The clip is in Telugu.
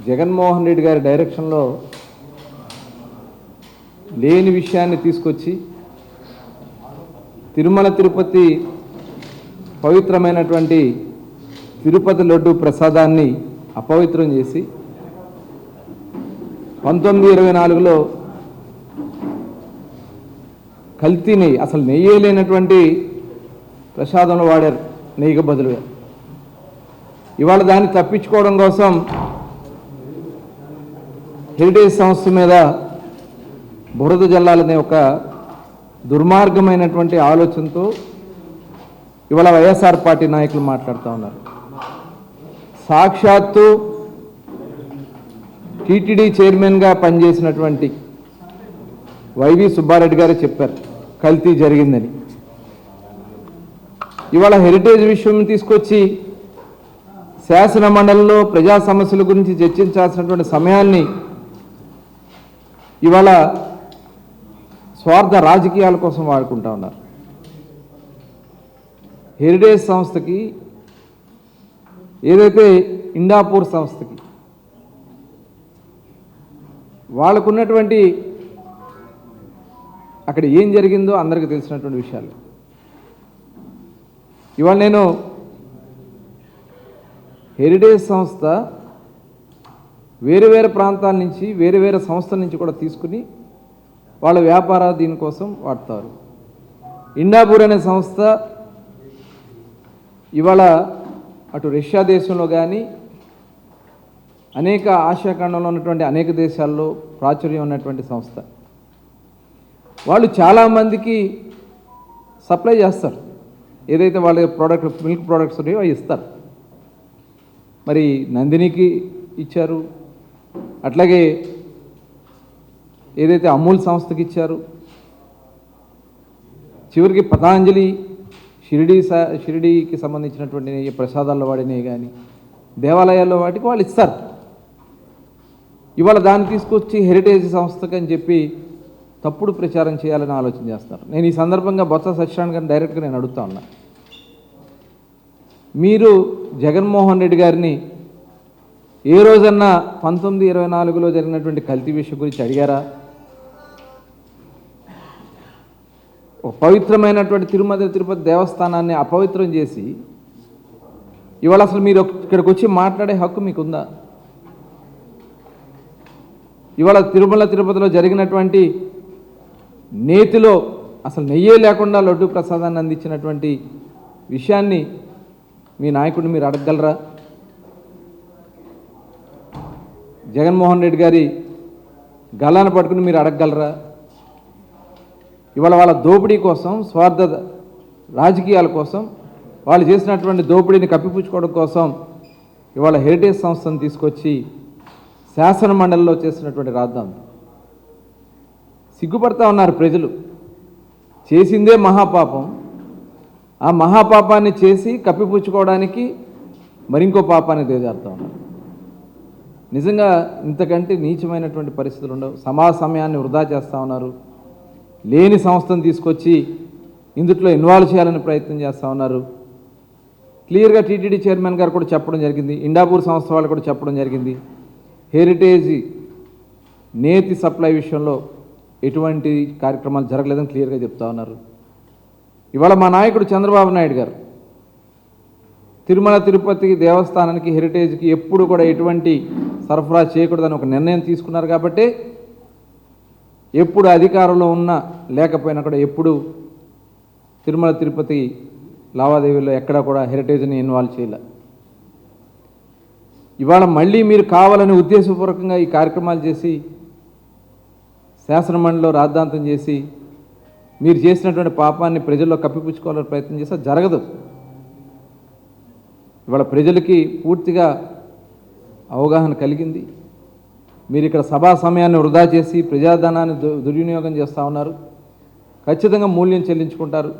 జగన్మోహన్ రెడ్డి గారి డైరెక్షన్లో లేని విషయాన్ని తీసుకొచ్చి తిరుమల తిరుపతి పవిత్రమైనటువంటి తిరుపతి లడ్డు ప్రసాదాన్ని అపవిత్రం చేసి 1924లో కల్తీ నెయ్యి, అసలు నెయ్యే లేనటువంటి ప్రసాదంలో వాడారు నెయ్యికి బదులుగా. ఇవాళ దాన్ని తప్పించుకోవడం కోసం హెరిటేజ్ సంస్థ మీద బురద జల్లాలనే ఒక దుర్మార్గమైనటువంటి ఆలోచనతో ఇవాళ వైఎస్ఆర్ పార్టీ నాయకులు మాట్లాడుతూ ఉన్నారు. సాక్షాత్తు టీటీడీ చైర్మన్గా పనిచేసినటువంటి వైవి సుబ్బారెడ్డి గారే చెప్పారు కల్తీ జరిగిందని. ఇవాళ హెరిటేజ్ విషయం తీసుకొచ్చి శాసన మండలిలో ప్రజా సమస్యల గురించి చర్చించాల్సినటువంటి సమయాన్ని ఇవాళ స్వార్థ రాజకీయాల కోసం వాడుకుంటా ఉన్నారు. హెరిటేజ్ సంస్థకి, ఏదైతే ఇండాపూర్ సంస్థకి వాళ్ళకున్నటువంటి అక్కడ ఏం జరిగిందో అందరికీ తెలిసినటువంటి విషయాలు. ఇవాళ నేను హెరిటేజ్ సంస్థ వేరు వేరు ప్రాంతాల నుంచి వేరు వేరు సంస్థల నుంచి కూడా తీసుకుని వాళ్ళ వ్యాపార దీనికోసం వాడతారు. ఇండాపూర్ అనే సంస్థ ఇవాళ అటు రష్యా దేశంలో కానీ అనేక ఆసియా ఖండంలో ఉన్నటువంటి అనేక దేశాల్లో ప్రాచుర్యం ఉన్నటువంటి సంస్థ. వాళ్ళు చాలామందికి సప్లై చేస్తారు. ఏదైతే వాళ్ళ ప్రోడక్ట్ మిల్క్ ప్రోడక్ట్స్ ఉన్నాయో అవి ఇస్తారు. మరి నందినికి ఇచ్చారు, అట్లాగే ఏదైతే అమూల్ సంస్థకి ఇచ్చారు, చివరికి పతాంజలి షిరిడీకి సంబంధించినటువంటి ప్రసాదాల్లో వాడినవి కానీ దేవాలయాల్లో వాటికి వాళ్ళు ఇస్తారు. ఇవాళ దాన్ని తీసుకొచ్చి హెరిటేజ్ సంస్థకి అని చెప్పి తప్పుడు ప్రచారం చేయాలని ఆలోచన చేస్తారు. నేను ఈ సందర్భంగా బొత్స సత్యనారాయణ గారిని డైరెక్ట్గా నేను అడుగుతా ఉన్నా, మీరు జగన్మోహన్ రెడ్డి గారిని ఏ రోజన్నా 1924లో జరిగినటువంటి కల్తీ విషయం గురించి అడిగారా? పవిత్రమైనటువంటి తిరుమల తిరుపతి దేవస్థానాన్ని అపవిత్రం చేసి ఇవాళ అసలు మీరు ఇక్కడికి వచ్చి మాట్లాడే హక్కు మీకుందా? ఇవాళ తిరుమల తిరుపతిలో జరిగినటువంటి నేతిలో అసలు నెయ్యే లేకుండా లడ్డు ప్రసాదాన్ని అందించినటువంటి విషయాన్ని మీ నాయకుడిని మీరు అడగగలరా? జగన్మోహన్ రెడ్డి గారి గల్లాన్ని పట్టుకుని మీరు అడగగలరా? ఇవాళ వాళ్ళ దోపిడీ కోసం, స్వార్థ రాజకీయాల కోసం, వాళ్ళు చేసినటువంటి దోపిడీని కప్పిపుచ్చుకోవడం కోసం ఇవాళ హెరిటేజ్ సంస్థను తీసుకొచ్చి శాసన మండలిలో చేసినటువంటి రాద్ధాంతం. సిగ్గుపడతా ఉన్నారు ప్రజలు. చేసిందే మహాపాపం. ఆ మహాపాపాన్ని చేసి కప్పిపుచ్చుకోవడానికి మరింకో పాపాన్ని దిగజారుతూ ఉన్నారు. నిజంగా ఇంతకంటే నీచమైనటువంటి పరిస్థితులు ఉండవు. సమాజ సమయాన్ని వృధా చేస్తూ ఉన్నారు. లేని సంస్థను తీసుకొచ్చి ఇందుట్లో ఇన్వాల్వ్ చేయాలని ప్రయత్నం చేస్తూ ఉన్నారు. క్లియర్గా టీటీడీ చైర్మన్ గారు కూడా చెప్పడం జరిగింది, ఇండాపూర్ సంస్థ వాళ్ళు కూడా చెప్పడం జరిగింది, హెరిటేజ్ నేతి సప్లై విషయంలో ఎటువంటి కార్యక్రమాలు జరగలేదని క్లియర్గా చెప్తా ఉన్నారు. ఇవాళ మా నాయకుడు చంద్రబాబు నాయుడు గారు తిరుమల తిరుపతి దేవస్థానానికి, హెరిటేజ్కి ఎప్పుడు కూడా ఎటువంటి సరఫరా చేయకూడదని ఒక నిర్ణయం తీసుకున్నారు. కాబట్టి ఎప్పుడు అధికారంలో ఉన్నా లేకపోయినా కూడా ఎప్పుడు తిరుమల తిరుపతి లావాదేవీల్లో ఎక్కడా కూడా హెరిటేజ్ని ఇన్వాల్వ్ చేయలే. ఇవాళ మళ్ళీ మీరు కావాలని ఉద్దేశపూర్వకంగా ఈ కార్యక్రమాలు చేసి శాసనమండలిలో రాద్ధాంతం చేసి మీరు చేసినటువంటి పాపాన్ని ప్రజల్లో కప్పిపుచ్చుకోవాలని ప్రయత్నం చేస్తే జరగదు. ఇవాళ ప్రజలకి పూర్తిగా అవగాహన కలిగింది. మీరు ఇక్కడ సభా సమయాన్ని వృధా చేసి ప్రజాధనాన్ని దుర్వినియోగం చేస్తూ ఉన్నారు. ఖచ్చితంగా మూల్యం చెల్లించుకుంటారు.